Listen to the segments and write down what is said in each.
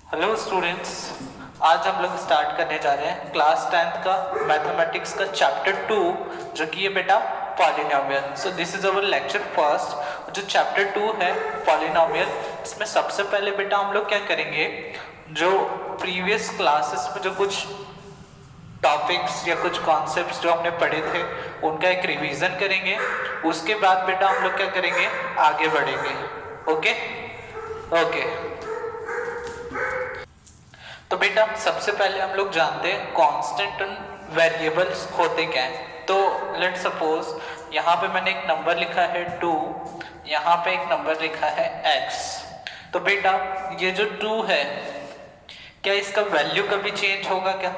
Hello students, आज हम लोग स्टार्ट करने जा रहे हैं क्लास 10th का मैथमेटिक्स का चैप्टर 2, जो कि ये बेटा polynomial. So this is our lecture first. जो चैप्टर 2 है पॉलिनोमियल, इसमें सबसे पहले बेटा हम लोग क्या करेंगे, जो प्रीवियस क्लासेस में जो कुछ टॉपिक्स या कुछ कॉन्सेप्ट्स जो हमने पढ़े थे उनका एक रिवीजन करेंगे। उसके बाद बेटा हम लोग क्या करेंगे, आगे बढ़ेंगे। Okay okay. तो बेटा सबसे पहले हम लोग जानते हैं कांस्टेंट और वेरिएबल्स होते क्या हैं। तो लेट सपोज यहाँ पे मैंने एक नंबर लिखा है 2, यहाँ पे एक नंबर लिखा है x। तो बेटा ये जो 2 है, क्या इसका वैल्यू कभी चेंज होगा क्या?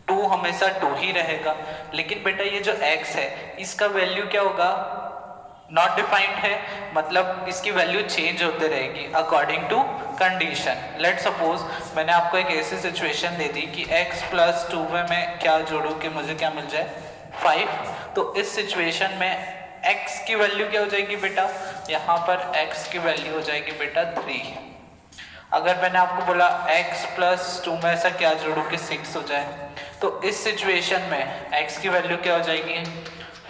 2 हमेशा 2 ही रहेगा। लेकिन बेटा ये जो x है, इसका वैल्यू क्या होगा? नॉट डिफाइंड है, मतलब इसकी वैल्यू चेंज होते रहेगी according to condition. Let suppose मैंने आपको एक ऐसी सिचुएशन दे दी कि x प्लस 2 में मैं क्या जोड़ूं कि मुझे क्या मिल जाए, 5। तो इस सिचुएशन में x की वैल्यू क्या हो जाएगी बेटा, यहाँ पर x की वैल्यू हो जाएगी बेटा 3। अगर मैंने आपको बोला x प्लस 2 में ऐसा क्या जोड़ूं कि 6 हो जाए, तो इस सिचुएशन में x की वैल्यू क्या हो जाएगी,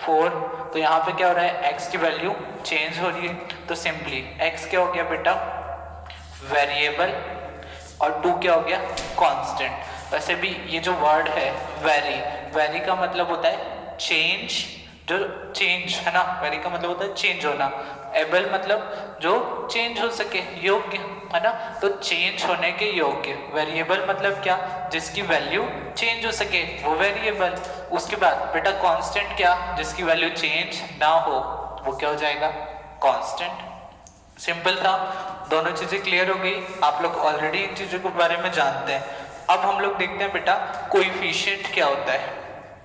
4। तो यहाँ पे क्या हो रहा है, x की वैल्यू चेंज हो रही है। तो सिंपली x क्या हो गया बेटा, वेरिएबल, और 2 क्या हो गया, कांस्टेंट। वैसे भी ये जो वर्ड है वेरी, वेरी का मतलब होता है चेंज, जो चेंज है ना, वेरी का मतलब होता है चेंज होना। एबल मतलब जो चेंज हो सके, योग्य है ना। तो चेंज होने के योग्य। वेरिएबल मतलब क्या, जिसकी वैल्यू चेंज हो सके, वो वेरिएबल। उसके बाद बेटा कांस्टेंट क्या, जिसकी वैल्यू चेंज ना हो, वो क्या हो जाएगा, कांस्टेंट। सिंपल था, दोनों चीजें क्लियर हो गई। आप लोग ऑलरेडी इन चीजों के बारे में जानते हैं। अब हम लोग देखते हैं बेटा कोएफिशिएंट क्या होता है।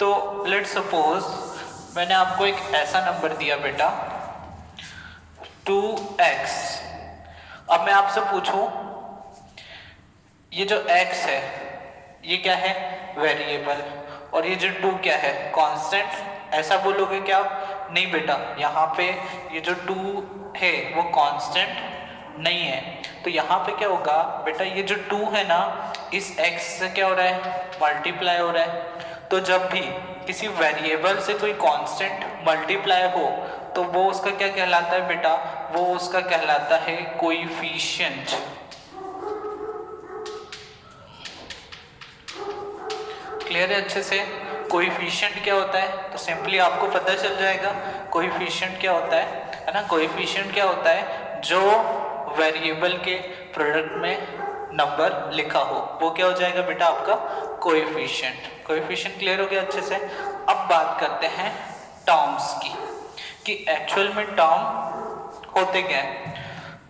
तो लेट सपोज मैंने आपको एक ऐसा नंबर दिया बेटा 2x। अब मैं आपसे पूछूं, ये जो x है ये क्या है, वेरिएबल, और ये जो 2 क्या है, कांस्टेंट। ऐसा बोलोगे क्या आप? नहीं बेटा, यहाँ पे ये जो 2 है वो कांस्टेंट नहीं है। तो यहाँ पे क्या होगा बेटा, ये जो 2 है ना, इस x से क्या हो रहा है, मल्टीप्लाई हो रहा है। तो जब भी किसी वेरिएबल से कोई कांस्टेंट मल्टीप्लाई हो, तो वो उसका क्या कहलाता है बेटा, वो उसका कहलाता है कोएफिशिएंट। क्लियर है अच्छे से? कोएफिशिएंट क्या होता है, तो सिंपली आपको पता चल जाएगा कोएफिशिएंट क्या होता है ना। कोएफिशिएंट क्या होता है, जो वेरिएबल के प्रोडक्ट में नंबर लिखा हो, वो क्या हो जाएगा बेटा, आपका कोएफिशिएंट। कोएफिशिएंट क्लियर हो गया अच्छे से? अब बात करते हैं टर्म्स की, कि एक्चुअल में टर्म होते क्या है।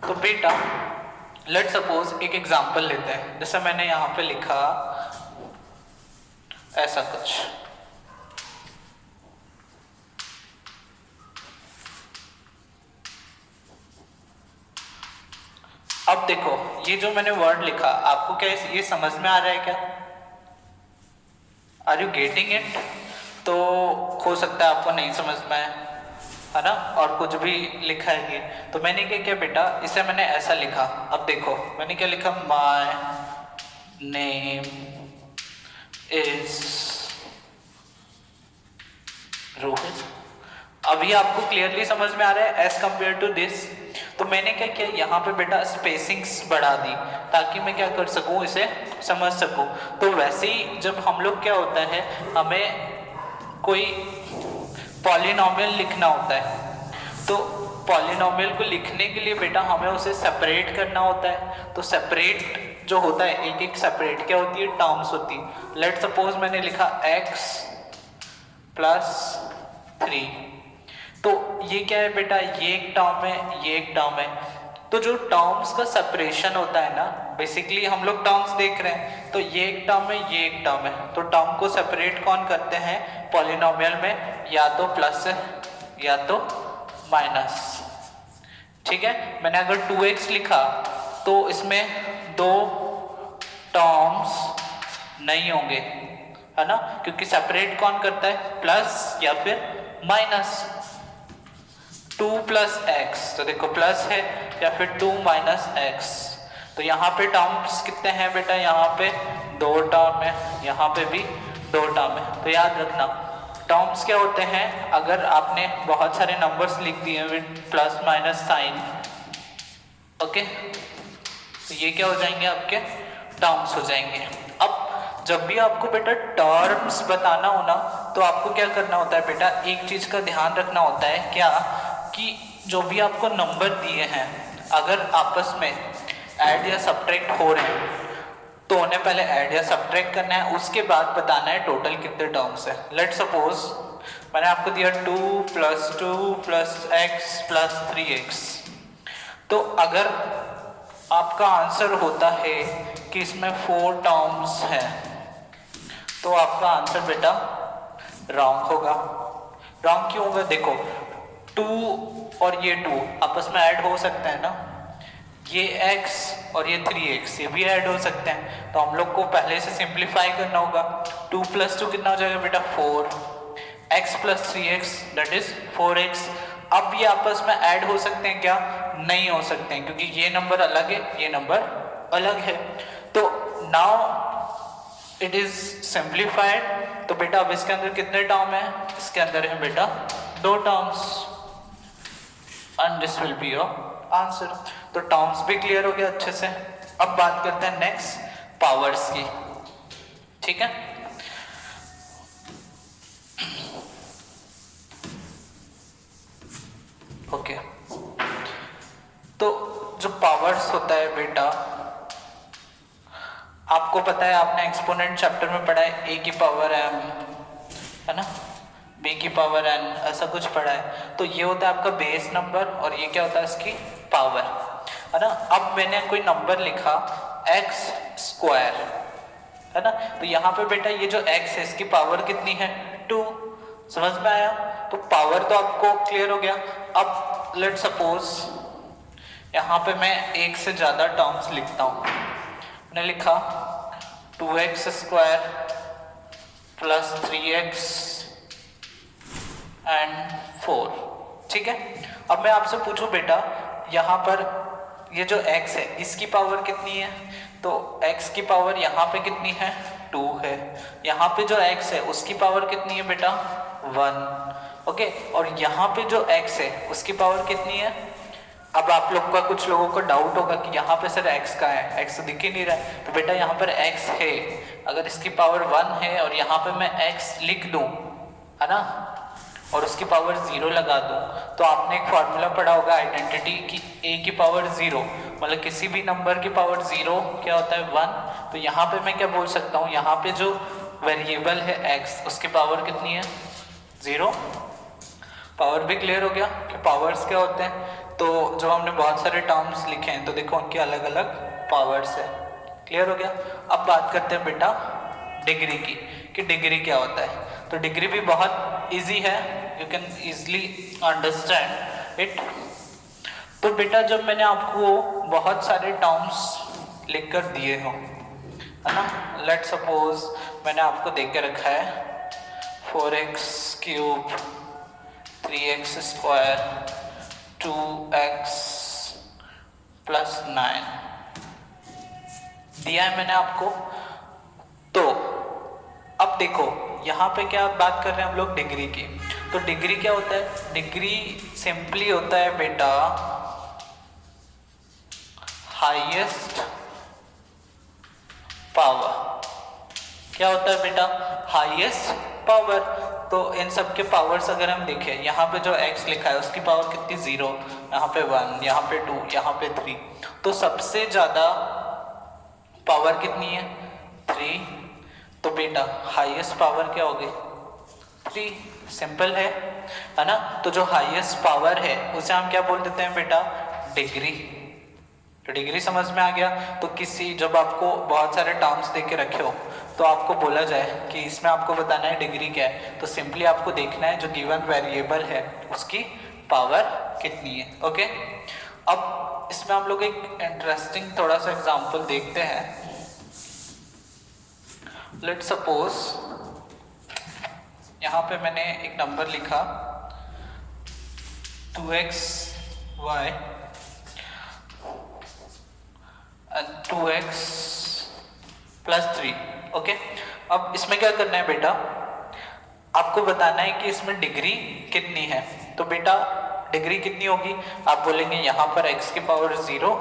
तो बेटा लेट सपोज एक एग्जांपल लेते हैं, जैसे मैंने यहाँ पे लिखा ऐसा कुछ। अब देखो ये जो मैंने वर्ड लिखा, आपको क्या ये समझ में आ रहा है क्या? Are you getting it? तो हो सकता है आपको नहीं समझ में आए, है ना, और कुछ भी लिखा है ये। तो मैंने क्या किया बेटा, इसे मैंने ऐसा लिखा। अब देखो मैंने क्या लिखा, माय नेम इज रोहित। अभी आपको क्लियरली समझ में आ रहा है एज कंपेयर टू दिस? तो मैंने क्या किया, यहाँ पे बेटा स्पेसिंग्स बढ़ा दी, ताकि मैं क्या कर सकूं, इसे समझ सकूं। तो वैसे ही जब हम लोग क्या होता है, हमें कोई पॉलिनोमियल लिखना होता है, तो पॉलिनोमियल को लिखने के लिए बेटा हमें उसे सेपरेट करना होता है। तो सेपरेट जो होता है, एक एक सेपरेट क्या होती है, टर्म्स होती है। लेट सपोज मैंने लिखा x प्लस 3। तो ये क्या है बेटा, ये एक टर्म है, ये एक टर्म है। तो जो टर्म्स का सेपरेशन होता है ना, बेसिकली हम लोग टर्म्स देख रहे हैं, तो ये एक टर्म है, ये एक टर्म है। तो टर्म को सेपरेट कौन करते हैं पॉलिनोमियल में, या तो प्लस या तो माइनस। ठीक है, मैंने अगर 2x लिखा तो इसमें 2 टर्म्स नहीं होंगे, है ना, क्योंकि सेपरेट कौन करता है, प्लस या फिर माइनस। 2 प्लस एक्स, तो देखो प्लस है, या फिर 2 माइनस एक्स। तो यहाँ पे टर्म्स कितने हैं बेटा, यहाँ पे 2 टर्म है, यहाँ पे भी 2 टर्म है। तो याद रखना टर्म्स क्या होते हैं, अगर आपने बहुत सारे नंबर्स लिख दिए with plus minus sign, okay, तो ये क्या हो जाएंगे, आपके टर्म्स हो जाएंगे। अब जब भी आपको बेटा टर्म्स बताना हो ना, तो आपको क्या करना होता है बेटा, एक चीज का ध्यान रखना होता है, क्या कि जो भी आपको नंबर दिए हैं अगर आपस में ऐड या सब्ट्रैक्ट हो रहे हैं तो उन्हें पहले ऐड या सब्ट्रैक्ट करना है, उसके बाद बताना है टोटल कितने टर्म्स है। लेट सपोज मैंने आपको दिया 2 + 2 + x + 3x, तो अगर आपका आंसर होता है कि इसमें 4 टर्म्स हैं, तो आपका आंसर बेटा रॉन्ग होगा। रॉन्ग क्यों होगा, देखो 2 और ये 2 आपस में ऐड हो सकते हैं ना, ये x और ये 3x ये भी ऐड हो सकते हैं, तो हम लोग को पहले से सिंप्लीफाई करना होगा। 2 + 2 कितना हो जाएगा बेटा 4, x + 3x that is 4x। अब ये आपस में ऐड हो सकते हैं क्या, नहीं हो सकते हैं, क्योंकि ये नंबर अलग है, ये नंबर अलग है। तो नाउ इट इज सिंप्लीफाइड। तो बेटा अब इसके अंदर कितने टर्म है, इसके अंदर है बेटा 2 terms, and this will be your answer. तो टर्म्स भी क्लियर हो गया अच्छे से। अब बात करते हैं नेक्स्ट पावर्स की, ठीक है। ओके, तो जो पावर्स होता है बेटा, आपको पता है आपने एक्सपोनेंट चैप्टर में पढ़ा है, a की पावर m है ना, b की पावर n, ऐसा कुछ पढ़ा है। तो ये होता है आपका बेस नंबर और ये क्या होता है इसकी पावर, है ना। अब मैंने कोई नंबर लिखा x² है ना, तो यहाँ पे बेटा ये जो x है इसकी पावर कितनी है 2, समझ में आया। तो पावर तो आपको क्लियर हो गया। अब लेट सपोज यहाँ पे मैं एक से ज्यादा टर्म्स लिखता हूँ, मैंने लिखा 2x² + 3x एंड 4, ठीक है। अब मैं आपसे पूछूं बेटा, यहाँ पर ये जो x है इसकी पावर कितनी है, तो x की पावर यहाँ पे कितनी है 2 है, यहाँ पे जो x है उसकी पावर कितनी है बेटा 1, ओके। और यहाँ पे जो x है उसकी पावर कितनी है। अब आप लोग का कुछ लोगों को डाउट होगा कि यहाँ पे सर x का है, x तो दिख ही नहीं रहा है। तो बेटा यहाँ पर x है, अगर इसकी पावर 1 है और यहाँ पे मैं x लिख दूं, है ना, और उसकी पावर 0 लगा दूं, तो आपने एक फॉर्मूला पढ़ा होगा आइडेंटिटी की, a की पावर 0 मतलब किसी भी नंबर की पावर 0 क्या होता है 1। तो यहाँ पे मैं क्या बोल सकता हूँ, यहाँ पे जो वेरिएबल है x उसकी पावर कितनी है 0। पावर भी क्लियर हो गया कि पावर्स क्या होते हैं। तो जब हमने बहुत सारे टर्म्स लिखे हैं तो देखो उनके अलग अलग पावर्स है, क्लियर हो गया। अब बात करते हैं बेटा डिग्री की, कि डिग्री क्या होता है। तो डिग्री भी बहुत इजी है, you can easily understand it. तो बेटा जब मैंने आपको बहुत सारे टर्म्स लिख कर दिए हो, है ना, लेट सपोज मैंने आपको देख के रखा है 4x³ 3x² 2x + 9 दिया है मैंने आपको। तो अब देखो यहाँ पे क्या बात कर रहे हैं हम लोग डिग्री की। तो डिग्री क्या होता है, डिग्री सिंपली होता है बेटा हाईएस्ट पावर। क्या होता है बेटा हाईएस्ट पावर। तो इन सब के पावर्स अगर हम देखें, यहाँ पे जो x लिखा है उसकी पावर कितनी 0, यहाँ पे 1, यहाँ पे 2, यहाँ पे 3, तो सबसे ज्यादा पावर कितनी है 3। तो बेटा हाईएस्ट पावर क्या होगी 3, सिंपल है ना। तो जो हाईएस्ट पावर है उसे हम क्या बोल देते हैं बेटा डिग्री। तो डिग्री समझ में आ गया। तो किसी जब आपको बहुत सारे टर्म्स दे के रखे हो तो आपको बोला जाए कि इसमें आपको बताना है डिग्री क्या है, तो सिंपली आपको देखना है जो गिवन वेरिएबल है उसकी पावर कितनी है, ओके। अब इसमें हम लोग एक इंटरेस्टिंग थोड़ा सा एग्जांपल देखते हैं। लेट सपोज यहाँ पे मैंने एक नंबर लिखा 2xy 2x प्लस 3। ओके, अब इसमें क्या करना है बेटा, आपको बताना है कि इसमें डिग्री कितनी है। तो बेटा डिग्री कितनी होगी, आप बोलेंगे यहाँ पर x की पावर 0,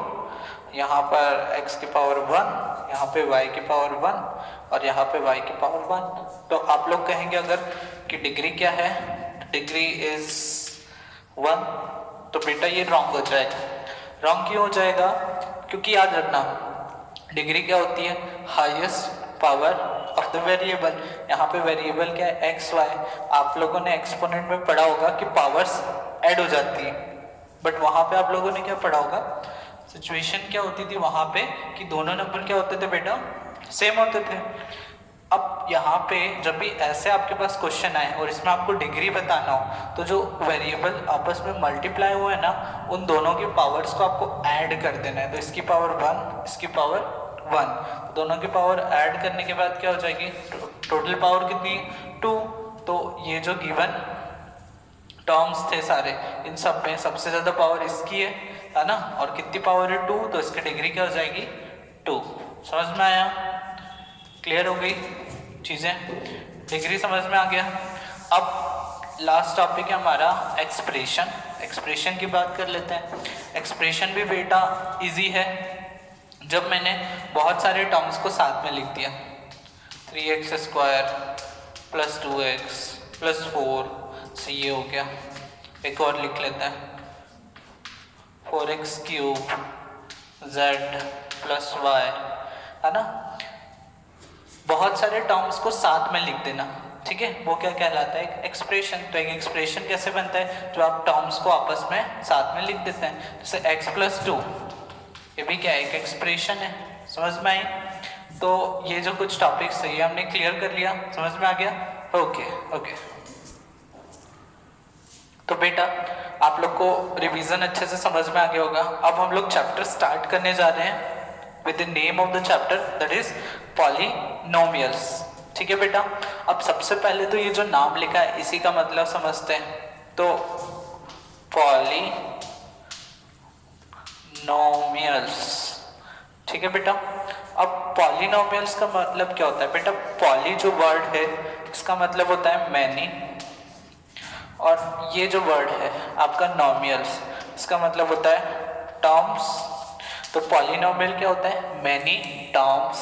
यहाँ पर x की पावर 1, यहाँ पे y की पावर 1 और यहाँ पे y की पावर 1। तो आप लोग कहेंगे अगर कि डिग्री क्या है, डिग्री इज 1, तो बेटा ये रॉन्ग हो जाएगा। रॉन्ग क्यों हो जाएगा, क्योंकि याद रखना डिग्री क्या होती है, highest power of the variable. यहाँ पे वेरिएबल क्या है, एक्स वाई। आप लोगों ने एक्सपोनेंट में पढ़ा होगा कि पावर्स ऐड हो जाती है, बट वहाँ पे आप लोगों ने क्या पढ़ा होगा, सिचुएशन क्या होती थी वहाँ पे कि दोनों नंबर क्या होते थे बेटा, सेम होते थे। अब यहाँ पे जब भी ऐसे आपके पास क्वेश्चन आए और इसमें आपको डिग्री बताना हो, तो जो वेरिएबल आपस में मल्टीप्लाई हुए हैं ना, उन दोनों की पावर्स को आपको ऐड कर देना है। तो इसकी पावर 1, इसकी पावर 1, तो दोनों की पावर ऐड करने के बाद क्या हो जाएगी, टोटल पावर कितनी, 2। तो ये जो गिवन टर्म्स थे सारे, इन सब में सबसे ज़्यादा पावर इसकी है ना, और कितनी पावर है, 2, तो इसकी डिग्री क्या हो जाएगी, 2। समझ में आया, क्लियर हो गई चीज़ें, डिग्री समझ में आ गया। अब लास्ट टॉपिक है हमारा एक्सप्रेशन। एक्सप्रेशन की बात कर लेते हैं। एक्सप्रेशन भी बेटा इजी है, जब मैंने बहुत सारे टर्म्स को साथ में लिख दिया, 3x² प्लस 2x प्लस 4 से ये हो गया। एक और लिख लेते हैं, 4x³ z प्लस y, है ना। बहुत सारे टर्म्स को साथ में लिख देना, ठीक है, वो क्या कहलाता है, एक एक्सप्रेशन। तो एक एक्सप्रेशन कैसे बनता है, जो आप टर्म्स को आपस में साथ में लिख देते हैं। जैसे x प्लस 2, ये भी क्या है, एक एक्सप्रेशन है। समझ में आई। तो ये जो कुछ टॉपिक्स है ये हमने क्लियर कर लिया, समझ में आ गया। ओके। तो बेटा आप लोग को रिवीजन अच्छे से समझ में आ गया होगा। अब हम लोग चैप्टर स्टार्ट करने जा रहे हैं with the name of the chapter, that is polynomials। ठीक है बेटा। अब सबसे पहले तो ये जो नाम लिखा है इसी का मतलब समझते हैं। तो पॉलीनोमियल्स, ठीक है बेटा। अब पॉलीनोमियल्स का मतलब क्या होता है बेटा, पॉली जो वर्ड है इसका मतलब होता है मैनी, और ये जो वर्ड है आपका नोमियल्स, इसका मतलब होता है टर्म्स। तो पॉलीनोमियल क्या होता है, मैनी टर्म्स।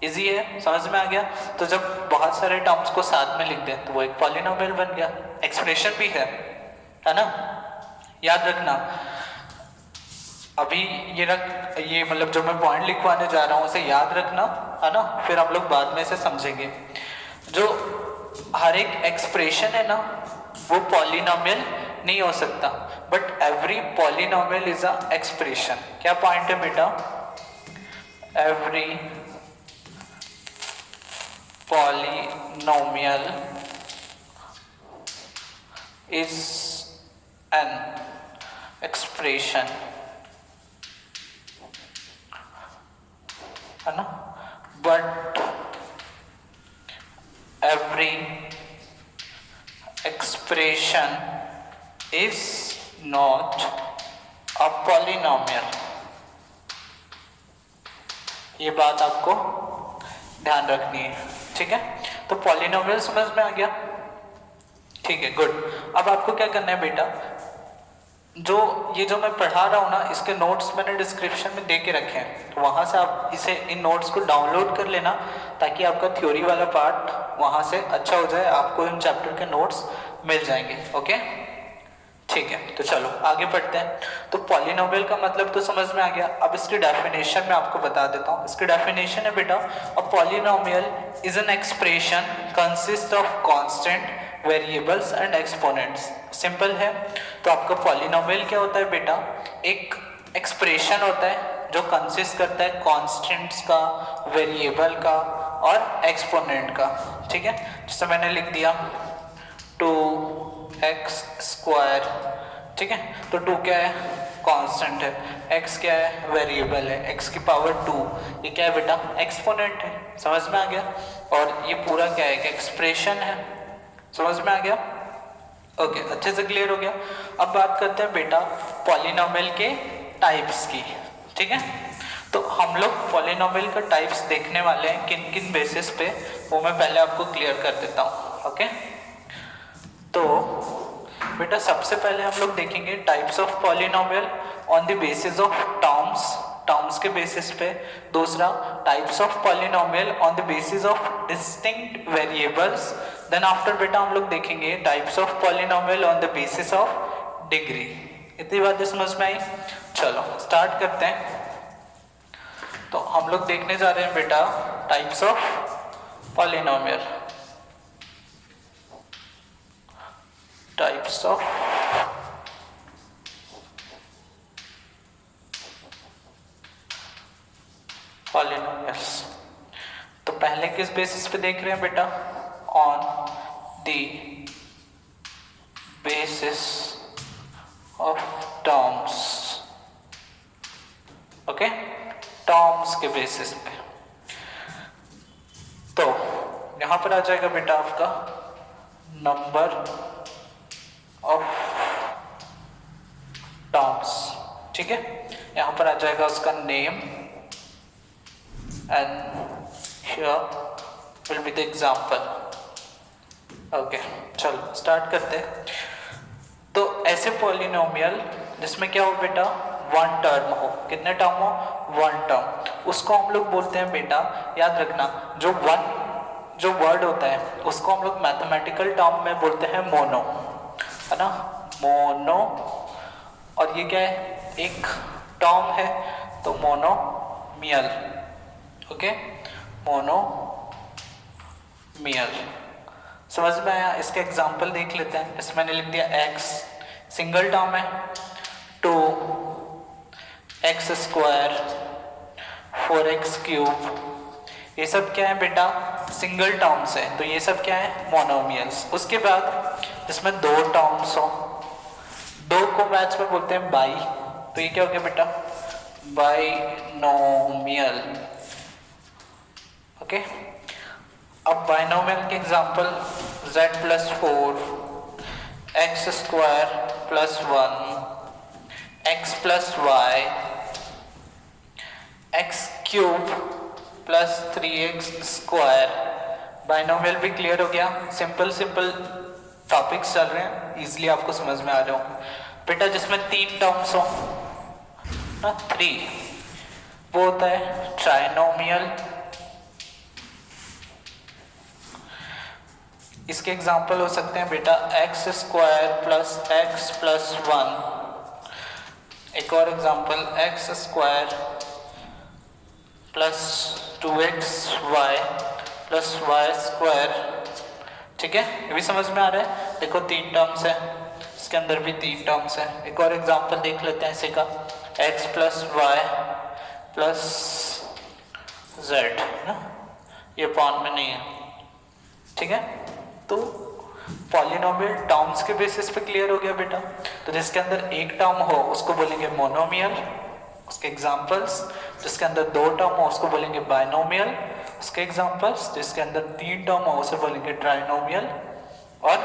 इजी है, समझ में आ गया। तो जब बहुत सारे टर्म्स को साथ में लिख दें तो वो एक पॉलीनोमियल बन गया। एक्सप्रेशन भी है ना, याद रखना। अभी ये मतलब जो मैं पॉइंट लिखवाने जा रहा हूँ उसे याद रखना, है ना, फिर हम लोग बाद में इसे समझेंगे। जो हर एक एक्सप्रेशन है ना वो पॉलीनोमियल नहीं हो सकता, but every polynomial is a expression. क्या पॉइंट है बेटा, every polynomial is an expression, है ना, but every expression is not a polynomial। ये बात आपको ध्यान रखनी है, ठीक है। तो पॉलीनोमियल समझ में आ गया, ठीक है, गुड। अब आपको क्या करना है बेटा, जो ये जो मैं पढ़ा रहा हूँ ना इसके नोट्स मैंने डिस्क्रिप्शन में दे के रखे हैं, तो वहाँ से आप इसे इन नोट्स को डाउनलोड कर लेना ताकि आपका थ्योरी वाला पार्ट वहाँ से अच्छा हो जाए, आपको इन चैप्टर के नोट्स मिल जाएंगे। ओके, ठीक है। तो चलो आगे बढ़ते हैं। तो पॉलीनोमियल का मतलब तो समझ में आ गया। अब इसकी डेफिनेशन मैं आपको बता देता हूँ। इसकी डेफिनेशन है बेटा, a polynomial is an expression consist of constant variables and exponents. Simple है। तो आपका पॉलीनोमियल क्या होता है बेटा, एक एक्सप्रेशन होता है जो कंसिस्ट करता है कांस्टेंट्स का, वेरिएबल का और एक्सपोनेंट का, ठीक है। जैसे मैंने लिख दिया 2x², ठीक है। तो 2 क्या है, कांस्टेंट है, x क्या है, वेरिएबल है, x की पावर 2, ये क्या है बेटा, एक्सपोनेंट है। समझ में आ गया। और ये पूरा क्या है, एक्सप्रेशन है। समझ में आ गया। ओके, अच्छे से क्लियर हो गया। अब बात करते हैं बेटा पॉलीनोमियल के टाइप्स की, ठीक है। तो हम लोग पॉलिनोमियल का टाइप्स देखने वाले हैं किन किन बेसिस पे, वो मैं पहले आपको क्लियर कर देता हूँ। ओके, तो बेटा सबसे पहले हम लोग देखेंगे types of polynomial on the basis of terms के बेसिस पे। दूसरा types of polynomial on the basis of distinct variables. Then after बेटा हम लोग देखेंगे types of polynomial on the basis of degree. इतनी बातें समझ में आई? चलो स्टार्ट करते हैं। तो हम लोग देखने जा रहे हैं बेटा types of polynomial. Types of polynomials. तो पहले किस बेसिस पे देख रहे हैं बेटा? On the basis of terms. Okay, terms के बेसिस पे। तो यहां पर आ जाएगा बेटा आपका नंबर ऑफ टर्म्स। ठीक है, यहां पर आ जाएगा उसका name and here will be the example. Okay, चलो स्टार्ट करते हैं। तो ऐसे पॉलिनोमियल जिसमें क्या हो बेटा, वन टर्म हो। कितने टर्म हो? One term. उसको हम लोग बोलते हैं बेटा, याद रखना, जो वर्ड होता है उसको हम लोग मैथमेटिकल टर्म में बोलते हैं मोनो, है ना, मोनो। और ये क्या है? एक टर्म है, तो मोनोमियल। Okay, monomial. समझ में आया? इसके एग्जांपल देख लेते हैं। इसमें मैंने लिख दिया x, सिंगल टर्म है, 2x स्क्वायर 4x क्यूब, ये सब क्या है बेटा? सिंगल टर्म्स है, तो ये सब क्या है? मोनोमियल्स। उसके बाद इसमें दो टर्म्स हो, दो को मैथ्स में बोलते हैं बाई, तो ये क्या हो गया बेटा? बाइनोमियल। ओके, अब बाइनोमियल के example z plus 4 x square plus 1 x plus y x cube plus 3x square. Binomial भी क्लियर हो गया। सिंपल टॉपिक्स चल रहे हैं, इजीली आपको समझ में आ रहा हो बेटा। जिसमें तीन टर्म्स हो ना, 3, वो होता है ट्राइनोमियल। इसके एग्जांपल हो सकते हैं बेटा x square plus x plus 1। एक और example x square plus 2xy plus y square. ठीक है, ये भी समझ में आ रहा है? देखो तीन टर्म्स है, इसके अंदर भी तीन टर्म्स है। एक और एग्जांपल देख लेते हैं इसी का, x plus y plus z ना, ये पॉन में नहीं है। ठीक है, तो पॉलिनोमियल टर्म्स के बेसिस पे क्लियर हो गया बेटा। तो जिसके अंदर एक टर्म हो उसको बोलेंगे मोनोमियल, उसके एग्जांपल्स। जिसके अंदर दो टर्म हो उसको बोलेंगे बाइनोमियल, उसके एग्जांपल्स। जिसके अंदर तीन टर्म हो उसे बोलेंगे ट्राइनोमियल, और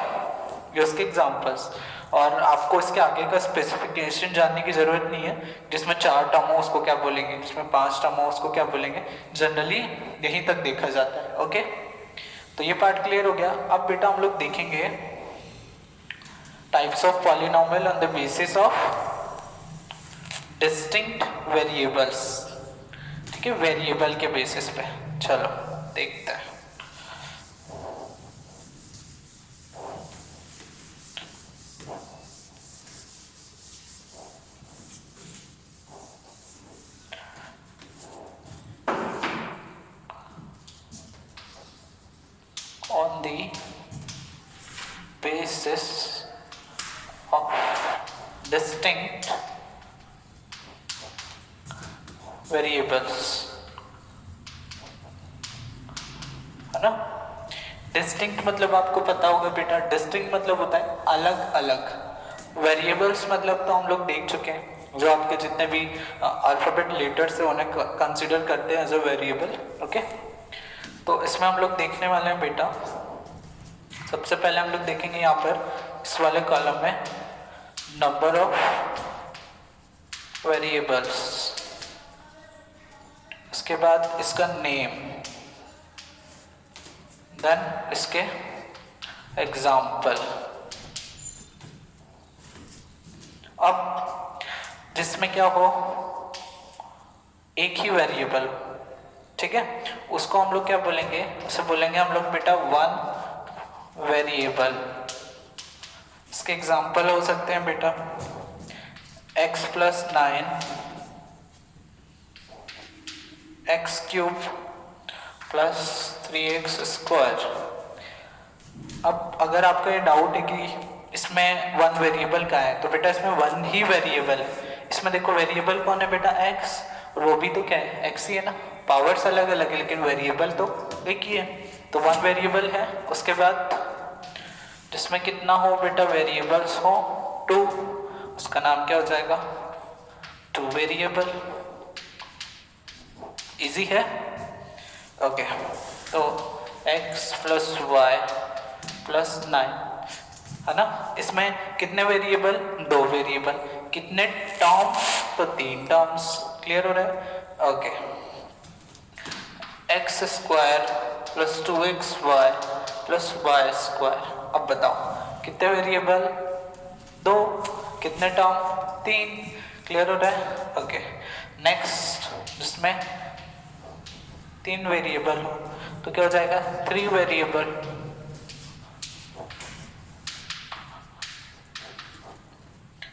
ये उसके एग्जांपल्स। और आपको इसके आगे का स्पेसिफिकेशन जानने की जरूरत नहीं है। जिसमें 4 टर्म हो उसको क्या बोलेंगे, जिसमें 5 टर्म हो उसको क्या बोलेंगे, जनरली यहीं तक देखा जाता है। ओके, तो ये पार्ट क्लियर हो गया। अब बेटा हम लोग देखेंगे types of polynomial on the basis of distinct variables. ठीक है, वेरिएबल के बेसिस पे। चलो देखते हैं। On the basis of distinct variables, है ना। डिस्टिंक्ट मतलब आपको पता होगा बेटा, डिस्टिंक्ट मतलब होता है अलग अलग। वेरिएबल्स मतलब तो हम लोग देख चुके हैं, जो आपके जितने भी अल्फाबेट लेटर्स है उन्हें कंसिडर करते हैं एज अ वेरिएबल। ओके, तो इसमें हम लोग देखने वाले हैं बेटा, सबसे पहले हम लोग देखेंगे यहाँ पर इस वाले कॉलम में नंबर ऑफ वेरिएबल्स। उसके बाद इसका नेम, देन इसके एग्जाम्पल। अब जिसमें क्या हो, एक ही वेरिएबल, ठीक है, उसको हम लोग क्या बोलेंगे, उसे बोलेंगे हम लोग बेटा वन वेरिएबल। इसके एग्जाम्पल हो सकते हैं बेटा x plus 9, x cube plus 3x square. अब अगर आपका ये डाउट है कि इसमें वन वेरिएबल का है, तो बेटा इसमें वन ही वेरिएबल है। इसमें देखो वेरिएबल कौन है बेटा, x, और वो भी तो क्या है, x ही है ना। पावर्स अलग अलग है लेकिन वेरिएबल तो एक ही है, तो वन वेरिएबल है। उसके बाद जिसमें कितना हो बेटा, वेरिएबल्स हो 2, उसका नाम क्या हो जाएगा, टू वेरिएबल। इजी है, ओके। तो x प्लस वाई प्लस 9 है ना, इसमें कितने वेरिएबल, दो वेरिएबल, कितने टर्म, तो 3 टर्म्स। क्लियर हो रहा है, okay. X square plus 2xy plus y square. अब बताओ कितने वेरिएबल, दो, कितने टर्म, 3। क्लियर हो रहा है, ओके। नेक्स्ट जिसमें 3 वेरिएबल हो तो क्या हो जाएगा, 3 वेरिएबल।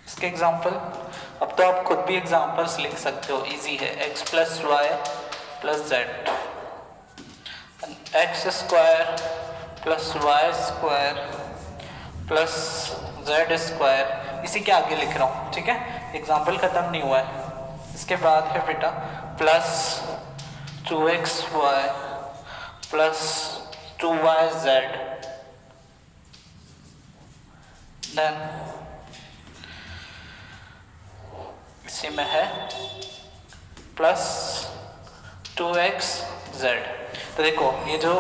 इसके एग्जाम्पल, अब तो आप खुद भी एग्जाम्पल्स लिख सकते हो, इजी है। x plus y plus z, x square plus y square plus z square, इसी के आगे लिख रहा हूँ, ठीक है, एग्जाम्पल खत्म नहीं हुआ है। इसके बाद है बेटा plus 2xy plus 2yz, then इसी में है प्लस 2xz। तो देखो ये जो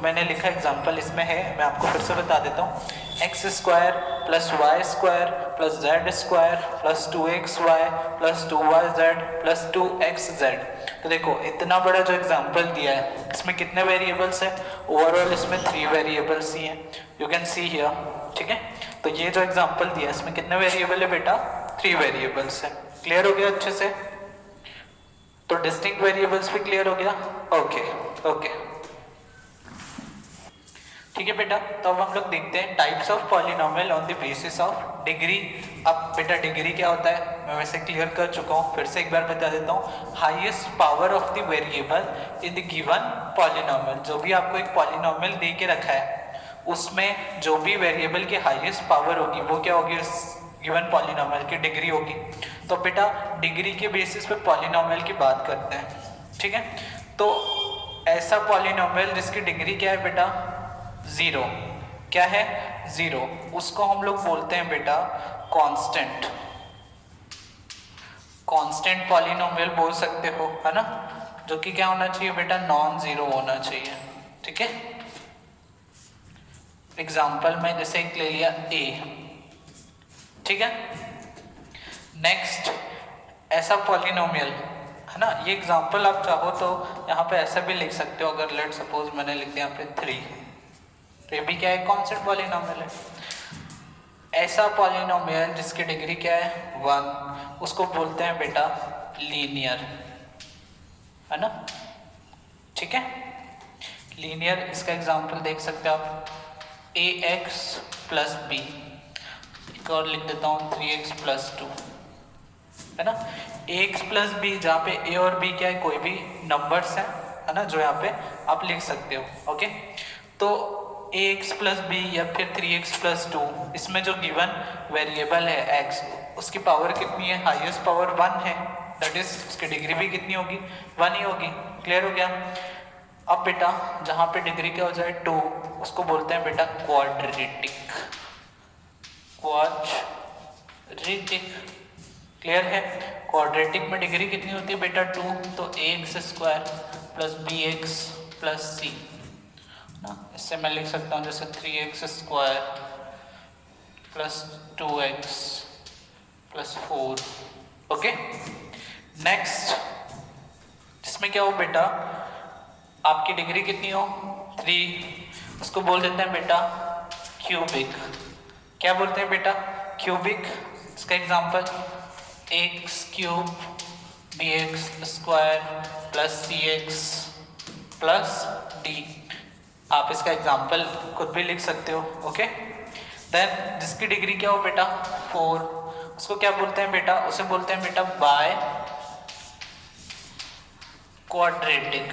मैंने लिखा एग्जाम्पल इसमें है, मैं आपको फिर से बता देता हूँ। X square plus y square plus z square plus 2xy plus 2yz plus 2xz। तो देखो इतना बड़ा जो एग्जाम्पल दिया है, इसमें कितने वेरिएबल्स है, ओवरऑल इसमें 3 वेरिएबल्स ही हैं, यू कैन सी हियर, ठीक है। तो ये जो एग्जाम्पल दिया है इसमें कितने वेरिएबल है बेटा, 3 वेरिएबल्स है। क्लियर हो गया अच्छे से, तो डिस्टिंक्ट वेरिएबल्स भी क्लियर हो गया, ओके ओके, ठीक है बेटा। तो अब हम लोग देखते हैं types of polynomial on the basis of degree. अब बेटा डिग्री क्या होता है, मैं वैसे क्लियर कर चुका हूँ, फिर से एक बार बता देता हूँ। Highest power of the variable in the given polynomial. जो भी आपको एक पॉलिनोमियल दे के रखा है उसमें जो भी वेरिएबल की हाईएस्ट पावर होगी वो क्या होगी, गिवन पॉलिनोमियल की डिग्री होगी। तो बेटा डिग्री के बेसिस पे पॉलिनोमियल की बात करते हैं, ठीक है। तो ऐसा पॉलिनोमियल जिसकी डिग्री क्या है बेटा, 0, क्या है, 0, उसको हम लोग बोलते हैं बेटा कांस्टेंट। कांस्टेंट पॉलिनोमियल बोल सकते हो, है ना, जो कि क्या होना चाहिए बेटा, नॉन जीरो होना चाहिए, ठीक है। एग्जाम्पल में जैसे एक ले लिया a, ठीक है। नेक्स्ट ऐसा पॉलिनोमियल, है ना, ये एग्जाम्पल आप चाहो तो यहाँ पे ऐसा भी लिख सकते हो। अगर लेट सपोज मैंने लिख दिया यहाँ पे 3, तो ये भी क्या है, कांस्टेंट पॉलिनोमियल है। ऐसा पॉलिनोमियल जिसकी डिग्री क्या है, 1, उसको बोलते हैं बेटा लीनियर, है ना, ठीक है। लीनियर, इसका एग्जाम्पल देख सकते हो आप, ax प्लस बी, एक और लिख देता हूँ 3x प्लस 2, है ना। ax प्लस बी, जहाँ पे a और b क्या है, कोई भी नंबर्स है ना, जो यहाँ पे आप लिख सकते हो, ओके। तो ax प्लस बी या फिर 3x प्लस 2, इसमें जो गिवन वेरिएबल है x, उसकी पावर कितनी है, हाईएस्ट पावर 1 है, दैट इज उसकी डिग्री भी कितनी होगी, 1 ही होगी। क्लियर हो गया। अब बेटा जहाँ पे डिग्री क्या हो जाए 2, उसको बोलते हैं बेटा क्वाड्रेटिक, क्वाड्रेटिक, क्लियर है। क्वाड्रेटिक में डिग्री कितनी होती है बेटा 2, तो ax square plus bx plus c ना, इससे मैं लिख सकता हूँ जैसे 3x square plus 2x plus 4, okay. Next जिसमें क्या हो बेटा, आपकी डिग्री कितनी हो 3, उसको बोल देते हैं बेटा क्यूबिक। क्या बोलते हैं बेटा, क्यूबिक। इसका example x cube B x square plus C x plus D. आप इसका एग्जांपल खुद भी लिख सकते हो। ओके, देन जिसकी डिग्री क्या हो बेटा 4, उसको क्या बोलते हैं बेटा, उसे बोलते हैं बेटा बाय क्वाड्रेटिक।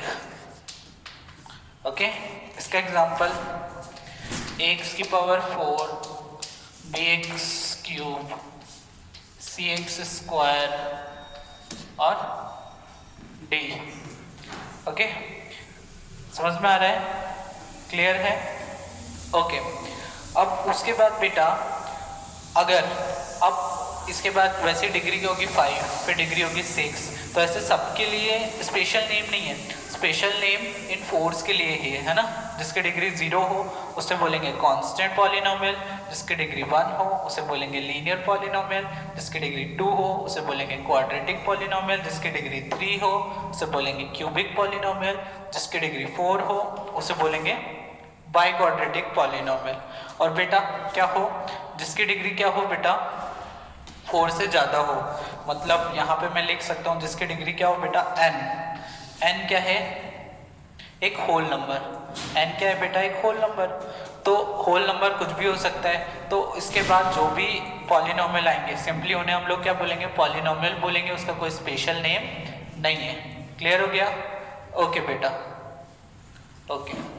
ओके, इसका एग्जांपल एक्स की power 4 B x cube C x square और डी। ओके, समझ में आ रहा है, क्लियर है? ओके, अब उसके बाद बेटा अगर अब इसके बाद वैसे डिग्री की होगी 5, फिर डिग्री होगी 6, तो ऐसे सबके लिए स्पेशल नेम नहीं है, स्पेशल नेम इन फोर्स के लिए ही है ना। जिसकी डिग्री 0 हो उसे बोलेंगे कांस्टेंट पॉलिनोमियल, जिसकी डिग्री 1 हो उसे बोलेंगे लीनियर पॉलिनोमियल, जिसकी डिग्री 2 हो उसे बोलेंगे क्वाड्रेटिक पॉलिनोमियल, जिसकी डिग्री 3 हो उसे बोलेंगे क्यूबिक पॉलिनोमियल, जिसकी डिग्री 4 हो उसे बोलेंगे बाई क्वाड्रेटिक पॉलिनोमियल। और बेटा क्या हो, जिसकी डिग्री क्या हो बेटा 4 से ज़्यादा हो, मतलब यहाँ पे मैं लिख सकता हूँ जिसकी डिग्री क्या हो बेटा n क्या है, एक होल नंबर। n क्या है बेटा, एक होल नंबर। तो होल नंबर कुछ भी हो सकता है, तो इसके बाद जो भी पॉलिनोमियल आएंगे सिंपली उन्हें हम लोग क्या बोलेंगे, पॉलिनोमियल बोलेंगे, उसका कोई स्पेशल नेम नहीं है। क्लियर हो गया? ओके बेटा, ओके।